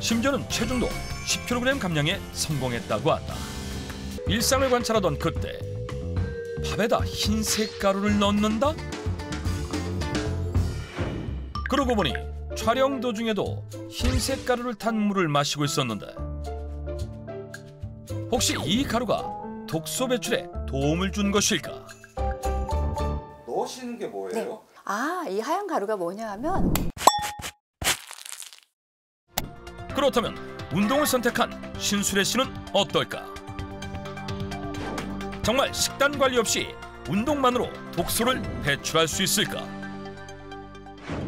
심지어는 체중도 10kg 감량에 성공했다고 한다. 일상을 관찰하던 그때 밥에다 흰색 가루를 넣는다? 그러고 보니 촬영 도중에도 흰색 가루를 탄 물을 마시고 있었는데 혹시 이 가루가 독소 배출에 도움을 준 것일까? 넣으시는 게 뭐예요? 네. 이 하얀 가루가 뭐냐 하면 그렇다면 운동을 선택한 신수래 씨는 어떨까? 정말 식단 관리 없이 운동만으로 독소를 배출할 수 있을까?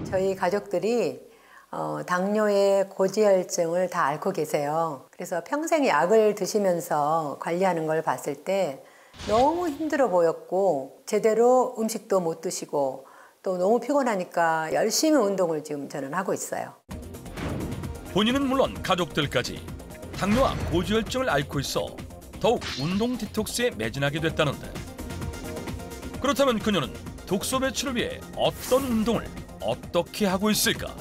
저희 가족들이 당뇨에 고지혈증을 다 앓고 계세요. 그래서 평생 약을 드시면서 관리하는 걸 봤을 때 너무 힘들어 보였고 제대로 음식도 못 드시고 또 너무 피곤하니까 열심히 운동을 지금 저는 하고 있어요. 본인은 물론 가족들까지 당뇨와 고지혈증을 앓고 있어 더욱 운동 디톡스에 매진하게 됐다는데 그렇다면 그녀는 독소 배출을 위해 어떤 운동을 어떻게 하고 있을까?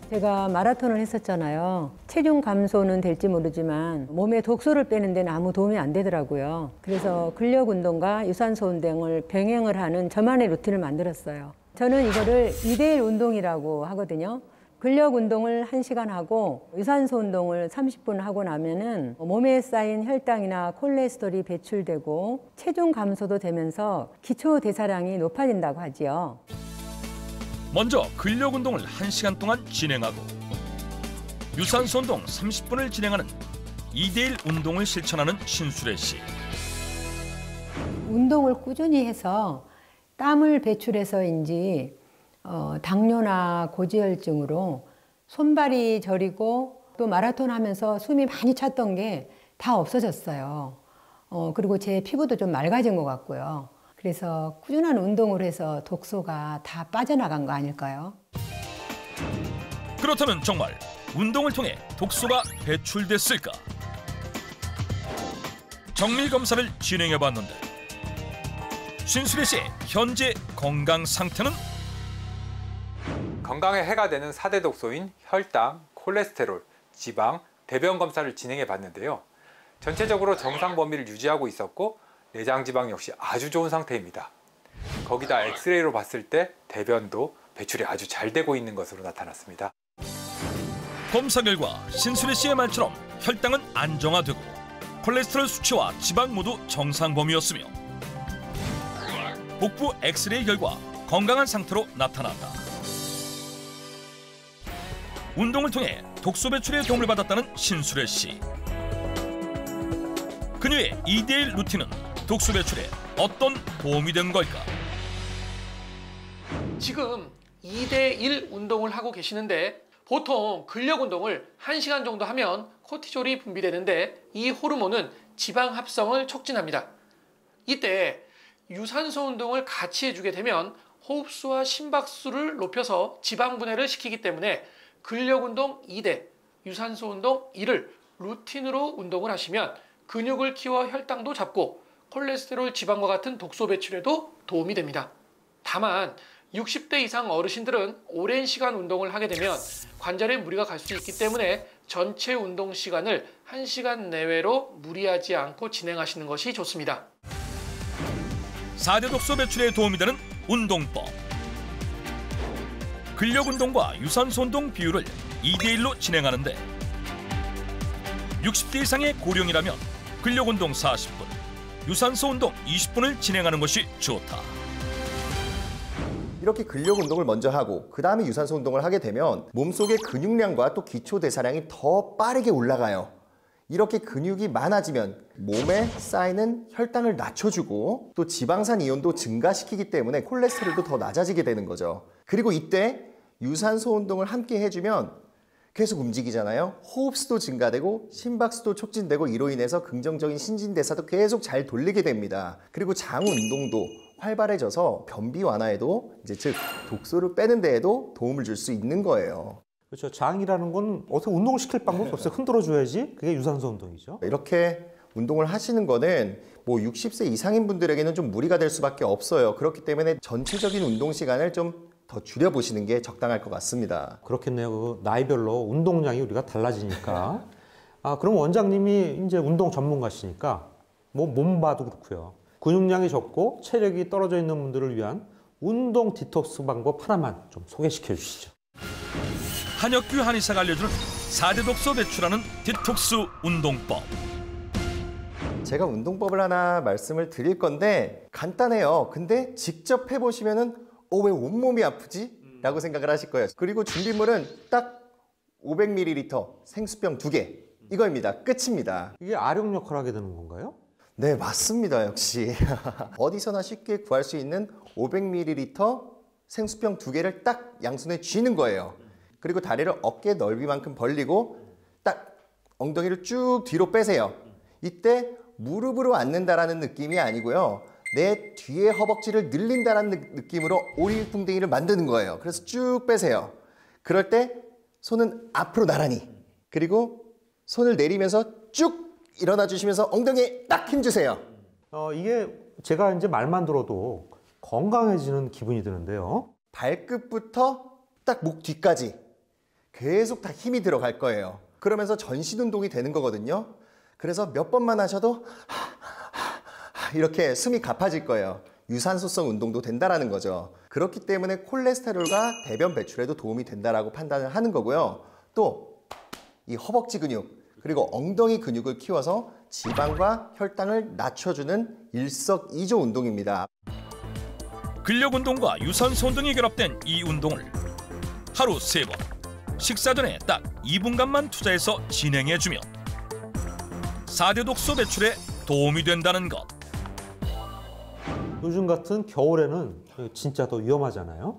제가 마라톤을 했었잖아요. 체중 감소는 될지 모르지만 몸에 독소를 빼는 데는 아무 도움이 안 되더라고요. 그래서 근력 운동과 유산소 운동을 병행을 하는 저만의 루틴을 만들었어요. 저는 이거를 2대1 운동이라고 하거든요. 근력 운동을 1시간 하고 유산소 운동을 30분 하고 나면은 몸에 쌓인 혈당이나 콜레스테롤이 배출되고 체중 감소도 되면서 기초 대사량이 높아진다고 하지요. 먼저 근력 운동을 1시간 동안 진행하고 유산소 운동 30분을 진행하는 2대1 운동을 실천하는 신수래 씨. 운동을 꾸준히 해서 땀을 배출해서인지 당뇨나 고지혈증으로 손발이 저리고 또 마라톤 하면서 숨이 많이 찼던 게 다 없어졌어요. 그리고 제 피부도 좀 맑아진 것 같고요. 그래서 꾸준한 운동을 해서 독소가 다 빠져나간 거 아닐까요? 그렇다면 정말 운동을 통해 독소가 배출됐을까? 정밀 검사를 진행해봤는데 신수래 씨의 현재 건강 상태는? 건강에 해가 되는 4대 독소인 혈당, 콜레스테롤, 지방, 대변 검사를 진행해 봤는데요. 전체적으로 정상 범위를 유지하고 있었고 내장 지방 역시 아주 좋은 상태입니다. 거기다 엑스레이로 봤을 때 대변도 배출이 아주 잘 되고 있는 것으로 나타났습니다. 검사 결과 신수래 씨의 말처럼 혈당은 안정화되고 콜레스테롤 수치와 지방 모두 정상 범위였으며 복부 엑스레이 결과 건강한 상태로 나타났다. 운동을 통해 독소 배출에 도움을 받았다는 신수래 씨. 그녀의 2대1 루틴은 독소 배출에 어떤 도움이 된 걸까? 지금 2대1 운동을 하고 계시는데 보통 근력 운동을 1시간 정도 하면 코티졸이 분비되는데 이 호르몬은 지방 합성을 촉진합니다. 이때 유산소 운동을 같이 해주게 되면 호흡수와 심박수를 높여서 지방 분해를 시키기 때문에 근력 운동 2대, 유산소 운동 2를 루틴으로 운동을 하시면 근육을 키워 혈당도 잡고 콜레스테롤, 지방과 같은 독소 배출에도 도움이 됩니다. 다만 60대 이상 어르신들은 오랜 시간 운동을 하게 되면 관절에 무리가 갈 수 있기 때문에 전체 운동 시간을 1시간 내외로 무리하지 않고 진행하시는 것이 좋습니다. 4대 독소 배출에 도움이 되는 운동법. 근력 운동과 유산소 운동 비율을 2대1로 진행하는데 60대 이상의 고령이라면 근력 운동 40분, 유산소 운동 20분을 진행하는 것이 좋다. 이렇게 근력 운동을 먼저 하고 그 다음에 유산소 운동을 하게 되면 몸속의 근육량과 또 기초 대사량이 더 빠르게 올라가요. 이렇게 근육이 많아지면 몸에 쌓이는 혈당을 낮춰주고 또 지방산 이온도 증가시키기 때문에 콜레스테롤도 더 낮아지게 되는 거죠. 그리고 이때 유산소 운동을 함께 해주면 계속 움직이잖아요. 호흡수도 증가되고 심박수도 촉진되고 이로 인해서 긍정적인 신진대사도 계속 잘 돌리게 됩니다. 그리고 장 운동도 활발해져서 변비 완화에도 즉 독소를 빼는 데에도 도움을 줄 수 있는 거예요. 그렇죠. 장이라는 건 어떻게 운동을 시킬 방법이 없어요. 흔들어줘야지. 그게 유산소 운동이죠. 이렇게 운동을 하시는 거는 뭐 60세 이상인 분들에게는 좀 무리가 될 수밖에 없어요. 그렇기 때문에 전체적인 운동 시간을 좀 더 줄여보시는 게 적당할 것 같습니다. 그렇겠네요. 그 나이별로 운동량이 우리가 달라지니까. 그럼 원장님이 이제 운동 전문가시니까 몸 봐도 그렇고요. 근육량이 적고 체력이 떨어져 있는 분들을 위한 운동 디톡스 방법 하나만 좀 소개시켜 주시죠. 한혁규 한의사가 알려주는 4대 독소 배출하는 디톡스 운동법. 제가 운동법을 하나 말씀을 드릴 건데 간단해요. 근데 직접 해보시면은 왜 온몸이 아프지? 라고 생각을 하실 거예요. 그리고 준비물은 딱 500ml 생수병 2개. 이거입니다. 끝입니다. 이게 아령 역할을 하게 되는 건가요? 네, 맞습니다. 역시. 어디서나 쉽게 구할 수 있는 500ml 생수병 2개를 딱 양손에 쥐는 거예요. 그리고 다리를 어깨 넓이만큼 벌리고 딱 엉덩이를 쭉 뒤로 빼세요. 이때 무릎으로 앉는다라는 느낌이 아니고요. 내 뒤에 허벅지를 늘린다라는 느낌으로 오리궁뎅이를 만드는 거예요. 그래서 쭉 빼세요. 그럴 때 손은 앞으로 나란히, 그리고 손을 내리면서 쭉 일어나 주시면서 엉덩이에 딱 힘주세요. 이게 제가 이제 말만 들어도 건강해지는 기분이 드는데요. 발끝부터 딱 목 뒤까지 계속 다 힘이 들어갈 거예요. 그러면서 전신 운동이 되는 거거든요. 그래서 몇 번만 하셔도 이렇게 숨이 가빠질 거예요. 유산소성 운동도 된다라는 거죠. 그렇기 때문에 콜레스테롤과 대변 배출에도 도움이 된다라고 판단을 하는 거고요. 또 이 허벅지 근육 그리고 엉덩이 근육을 키워서 지방과 혈당을 낮춰주는 일석이조 운동입니다. 근력 운동과 유산소 운동이 결합된 이 운동을 하루 3번, 식사 전에 딱 2분간만 투자해서 진행해주면 4대 독소 배출에 도움이 된다는 것. 요즘 같은 겨울에는 진짜 더 위험하잖아요.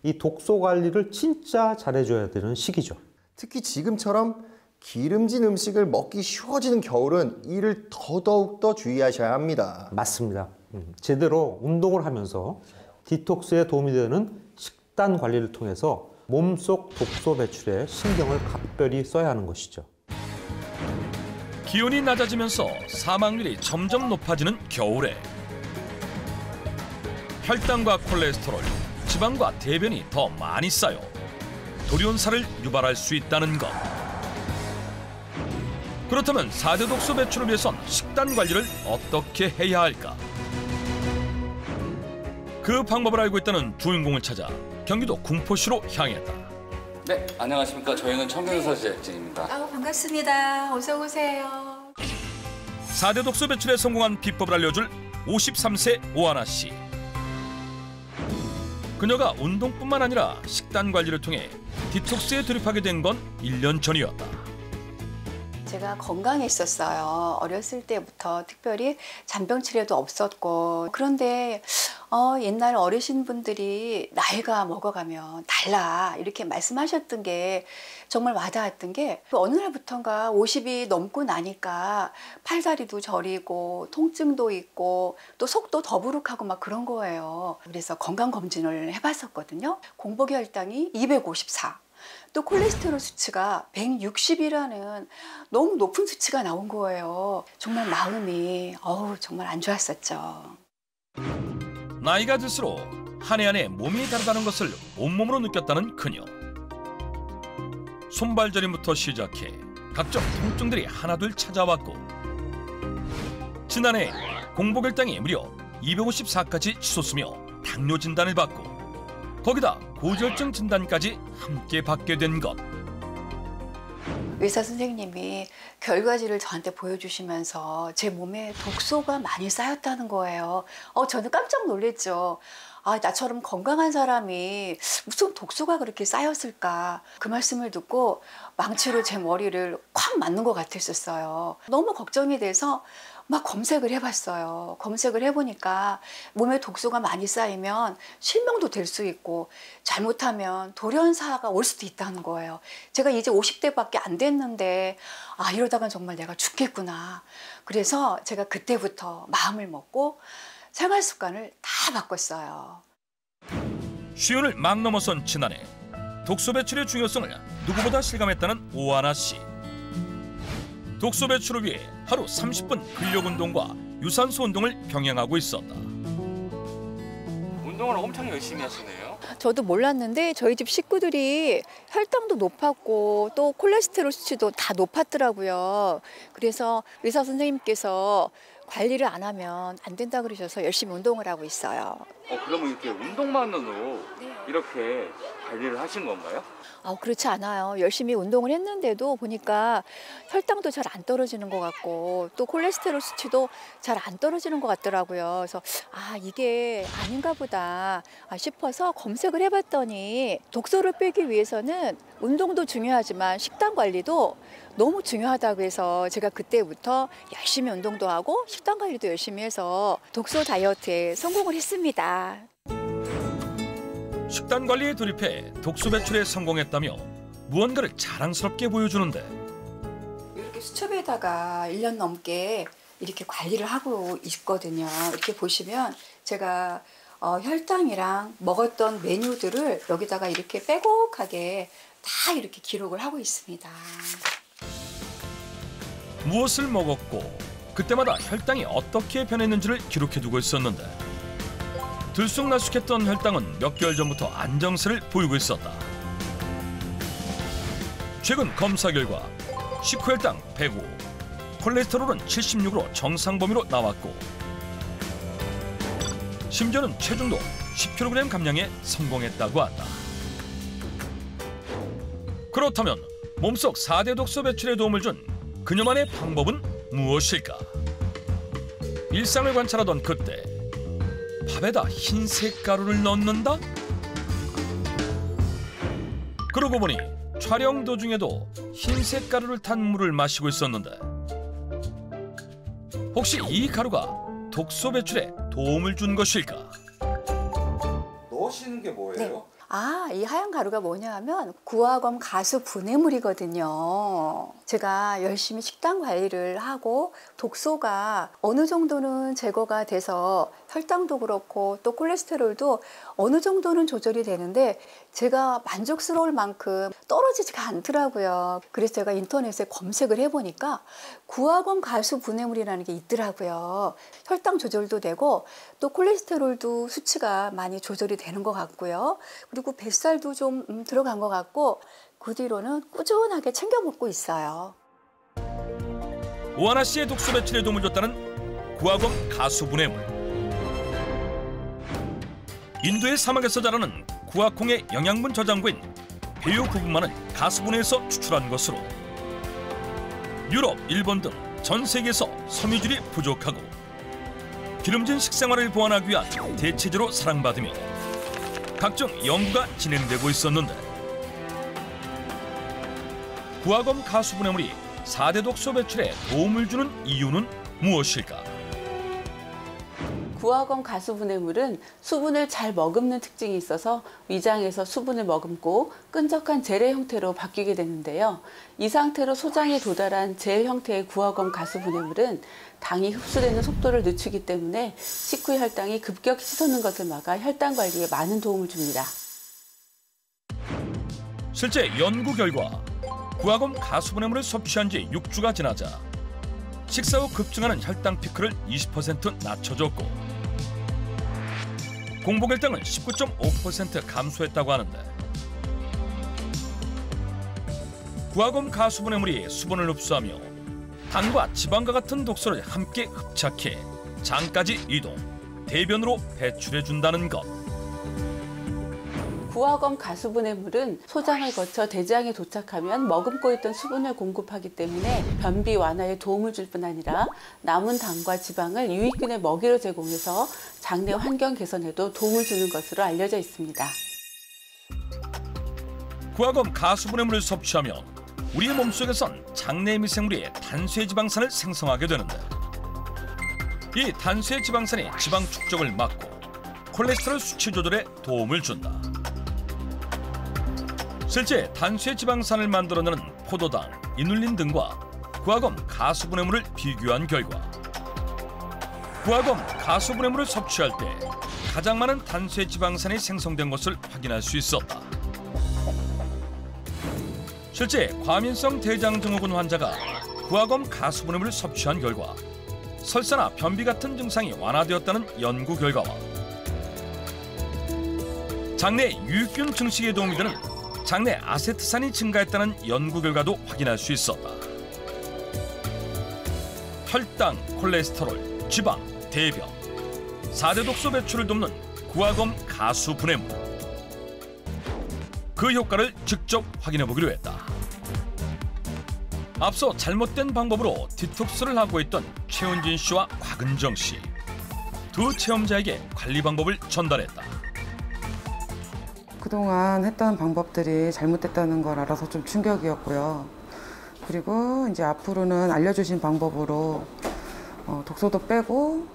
이 독소 관리를 진짜 잘해줘야 되는 시기죠. 특히 지금처럼 기름진 음식을 먹기 쉬워지는 겨울은 이를 더더욱 주의하셔야 합니다. 맞습니다. 제대로 운동을 하면서 디톡스에 도움이 되는 식단 관리를 통해서 몸속 독소 배출에 신경을 각별히 써야 하는 것이죠. 기온이 낮아지면서 사망률이 점점 높아지는 겨울에 혈당과 콜레스테롤, 지방과 대변이 더 많이 쌓여 돌연사를 유발할 수 있다는 것. 그렇다면 4대 독소 배출을 위해선 식단 관리를 어떻게 해야 할까? 그 방법을 알고 있다는 주인공을 찾아 경기도 군포시로 향했다. 네, 안녕하십니까. 저희는 청년사 제작진입니다. 반갑습니다. 어서 오세요. 4대 독소 배출에 성공한 비법을 알려줄 53세 오하나 씨. 그녀가 운동뿐만 아니라 식단 관리를 통해 디톡스에 돌입하게 된 건 1년 전이었다. 제가 건강했었어요. 어렸을 때부터 특별히 잔병 치레도 없었고. 그런데 옛날 어르신분들이 나이가 먹어가면 달라 이렇게 말씀하셨던 게 정말 와닿았던 게 어느 날부턴가 50이 넘고 나니까 팔다리도 저리고 통증도 있고 또 속도 더부룩하고 막 그런 거예요. 그래서 건강검진을 해봤었거든요. 공복혈당이 254. 또 콜레스테롤 수치가 160이라는 너무 높은 수치가 나온 거예요. 정말 마음이 정말 안 좋았었죠. 나이가 들수록 한 해 한 해 몸이 다르다는 것을 온몸으로 느꼈다는 그녀. 손발저림부터 시작해 각종 통증들이 하나둘 찾아왔고 지난해 공복혈당이 무려 254까지 치솟으며 당뇨 진단을 받고 거기다 고지혈증 진단까지 함께 받게 된 것. 의사 선생님이 결과지를 저한테 보여주시면서 제 몸에 독소가 많이 쌓였다는 거예요. 저는 깜짝 놀랐죠. 나처럼 건강한 사람이 무슨 독소가 그렇게 쌓였을까. 그 말씀을 듣고 망치로 제 머리를 콱 맞는 것 같았었어요. 너무 걱정이 돼서 막 검색을 해봤어요. 검색을 해보니까 몸에 독소가 많이 쌓이면 실명도 될 수 있고 잘못하면 돌연사가 올 수도 있다는 거예요. 제가 이제 50대밖에 안 됐는데 이러다간 정말 내가 죽겠구나. 그래서 제가 그때부터 마음을 먹고 생활 습관을 다 바꿨어요. 쉬운을 막 넘어선 지난해 독소 배출의 중요성을 누구보다 실감했다는 오하나 씨. 독소 배출을 위해 하루 30분 근력 운동과 유산소 운동을 병행하고 있었다. 운동을 엄청 열심히 하시네요. 저도 몰랐는데 저희 집 식구들이 혈당도 높았고 또 콜레스테롤 수치도 다 높았더라고요. 그래서 의사 선생님께서 관리를 안 하면 안 된다 그러셔서 열심히 운동을 하고 있어요. 그러면 이렇게 운동만으로 이렇게 관리를 하신 건가요? 그렇지 않아요. 열심히 운동을 했는데도 보니까 혈당도 잘 안 떨어지는 것 같고 또 콜레스테롤 수치도 잘 안 떨어지는 것 같더라고요. 그래서 이게 아닌가 보다 싶어서 검색을 해봤더니 독소를 빼기 위해서는 운동도 중요하지만 식단 관리도 너무 중요하다고 해서 제가 그때부터 열심히 운동도 하고 식단 관리도 열심히 해서 독소 다이어트에 성공을 했습니다. 식단 관리에 돌입해 독소 배출에 성공했다며 무언가를 자랑스럽게 보여주는데 이렇게 수첩에다가 1년 넘게 이렇게 관리를 하고 있거든요. 이렇게 보시면 제가 혈당이랑 먹었던 메뉴들을 여기다가 이렇게 빼곡하게 다 이렇게 기록을 하고 있습니다. 무엇을 먹었고 그때마다 혈당이 어떻게 변했는지를 기록해두고 있었는데 들쑥날쑥했던 혈당은 몇 개월 전부터 안정세를 보이고 있었다. 최근 검사 결과 식후 혈당 105, 콜레스테롤은 76으로 정상 범위로 나왔고 심지어는 체중도 10kg 감량에 성공했다고 한다. 그렇다면 몸속 4대 독소 배출에 도움을 준 그녀만의 방법은 무엇일까? 일상을 관찰하던 그때 밥에다 흰색 가루를 넣는다? 그러고 보니 촬영 도중에도 흰색 가루를 탄 물을 마시고 있었는데 혹시 이 가루가 독소 배출에 도움을 준 것일까? 넣으시는 게 뭐예요? 이 하얀 가루가 뭐냐 하면 구화검 가수 분해물이거든요. 제가 열심히 식단 관리를 하고 독소가 어느 정도는 제거가 돼서 혈당도 그렇고 또 콜레스테롤도 어느 정도는 조절이 되는데 제가 만족스러울 만큼 떨어지지가 않더라고요. 그래서 제가 인터넷에 검색을 해보니까 구화검 가수 분해물이라는 게 있더라고요. 혈당 조절도 되고 또 콜레스테롤도 수치가 많이 조절이 되는 것 같고요. 그리고 뱃살도 좀 들어간 것 같고 그 뒤로는 꾸준하게 챙겨 먹고 있어요. 오하나 씨의 독소 배출에 도움을 줬다는 구화검 가수 분해물. 인도의 사막에서 자라는 구화콩의 영양분 저장고인 배유 부분만을 가수분해에서 추출한 것으로 유럽, 일본 등 전 세계에서 섬유질이 부족하고 기름진 식생활을 보완하기 위한 대체제로 사랑받으며 각종 연구가 진행되고 있었는데 구화검 가수분해물이 4대 독소 배출에 도움을 주는 이유는 무엇일까? 구화검 가수분해물은 수분을 잘 머금는 특징이 있어서 위장에서 수분을 머금고 끈적한 젤의 형태로 바뀌게 되는데요. 이 상태로 소장에 도달한 젤 형태의 구화검 가수분해물은 당이 흡수되는 속도를 늦추기 때문에 식후 혈당이 급격히 치솟는 것을 막아 혈당 관리에 많은 도움을 줍니다. 실제 연구 결과 구화검 가수분해물을 섭취한 지 6주가 지나자 식사 후 급증하는 혈당 피크를 20% 낮춰줬고 공복 혈당은 19.5% 감소했다고 하는데 구화검 가수분해물이 수분을 흡수하며 당과 지방과 같은 독소를 함께 흡착해 장까지 이동, 대변으로 배출해준다는 것. 구화검 가수분해물은 소장을 거쳐 대장에 도착하면 머금고 있던 수분을 공급하기 때문에 변비 완화에 도움을 줄 뿐 아니라 남은 당과 지방을 유익균의 먹이로 제공해서 장내 환경 개선에도 도움을 주는 것으로 알려져 있습니다. 구화검 가수분해물을 섭취하면 우리의 몸속에선 장내 미생물이 단수지방산을 생성하게 되는데 이 단수지방산이 지방 축적을 막고 콜레스테롤 수치 조절에 도움을 준다. 실제 단수지방산을 만들어내는 포도당, 이눌린 등과 구화검 가수분해물을 비교한 결과 구화검 가수분해물을 섭취할 때 가장 많은 단수지방산이 생성된 것을 확인할 수 있었다. 실제 과민성 대장증후군 환자가 구화검 가수분해물을 섭취한 결과 설사나 변비 같은 증상이 완화되었다는 연구 결과와 장내 유익균 증식에 도움이 되는 장내 아세트산이 증가했다는 연구 결과도 확인할 수 있었다. 혈당, 콜레스테롤, 지방, 대변, 4대 독소 배출을 돕는 구화검 가수 분해물. 그 효과를 직접 확인해 보기로 했다. 앞서 잘못된 방법으로 디톡스를 하고 있던 최은진 씨와 곽은정 씨. 두 체험자에게 관리 방법을 전달했다. 그동안 했던 방법들이 잘못됐다는 걸 알아서 좀 충격이었고요. 그리고 이제 앞으로는 알려주신 방법으로 독소도 빼고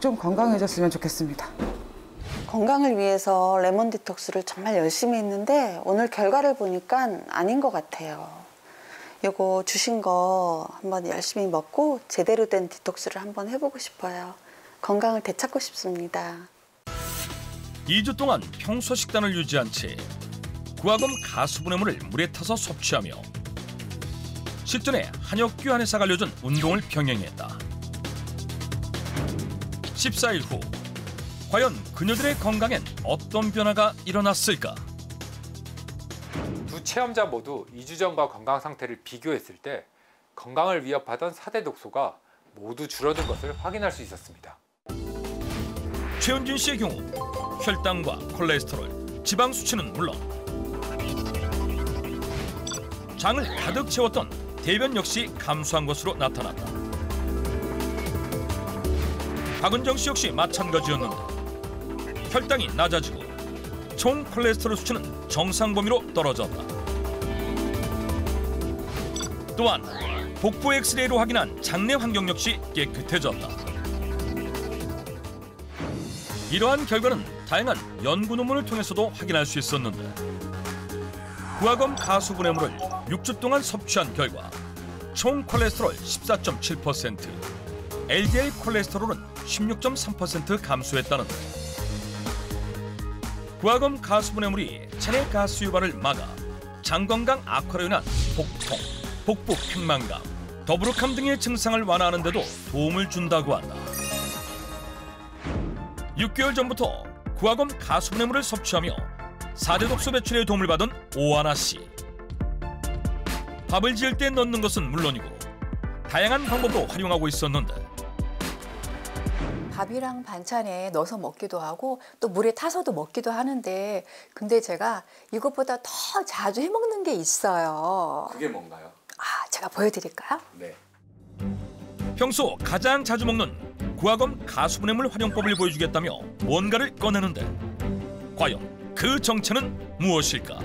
좀 건강해졌으면 좋겠습니다. 건강을 위해서 레몬 디톡스를 정말 열심히 했는데 오늘 결과를 보니까 아닌 것 같아요. 이거 주신 거 한번 열심히 먹고 제대로 된 디톡스를 한번 해보고 싶어요. 건강을 되찾고 싶습니다. 2주 동안 평소 식단을 유지한 채 구화검 가수분해물을 물에 타서 섭취하며 식전에 한혁규 한의사가 알려준 운동을 병행했다. 14일 후 과연 그녀들의 건강엔 어떤 변화가 일어났을까? 두 체험자 모두 2주 전과 건강 상태를 비교했을 때 건강을 위협하던 4대 독소가 모두 줄어든 것을 확인할 수 있었습니다. 최은진 씨의 경우 혈당과 콜레스테롤, 지방 수치는 물론 장을 가득 채웠던 대변 역시 감소한 것으로 나타났다. 박은정 씨 역시 마찬가지였는데 혈당이 낮아지고 총 콜레스테롤 수치는 정상 범위로 떨어졌다. 또한 복부 엑스레이로 확인한 장내 환경 역시 깨끗해졌다. 이러한 결과는 다양한 연구 논문을 통해서도 확인할 수 있었는데 구화검 가수분해물을 6주 동안 섭취한 결과 총 콜레스테롤 14.7%, LDL 콜레스테롤은 16.3% 감소했다는데 구화검 가수분해물이 체내 가스 유발을 막아 장 건강 악화로 인한 복통, 복부 팽만감, 더부룩함 등의 증상을 완화하는 데도 도움을 준다고 한다. 6개월 전부터 구화검 가수분해물을 섭취하며 4대 독소 배출에 도움을 받은 오하나 씨. 밥을 지을 때 넣는 것은 물론이고 다양한 방법으로 활용하고 있었는데 밥이랑 반찬에 넣어서 먹기도 하고 또 물에 타서도 먹기도 하는데 근데 제가 이것보다 더 자주 해먹는 게 있어요. 그게 뭔가요? 제가 보여드릴까요? 네. 평소 가장 자주 먹는 구화검 가수분해물 활용법을 보여주겠다며 뭔가를 꺼내는데 과연 그 정체는 무엇일까?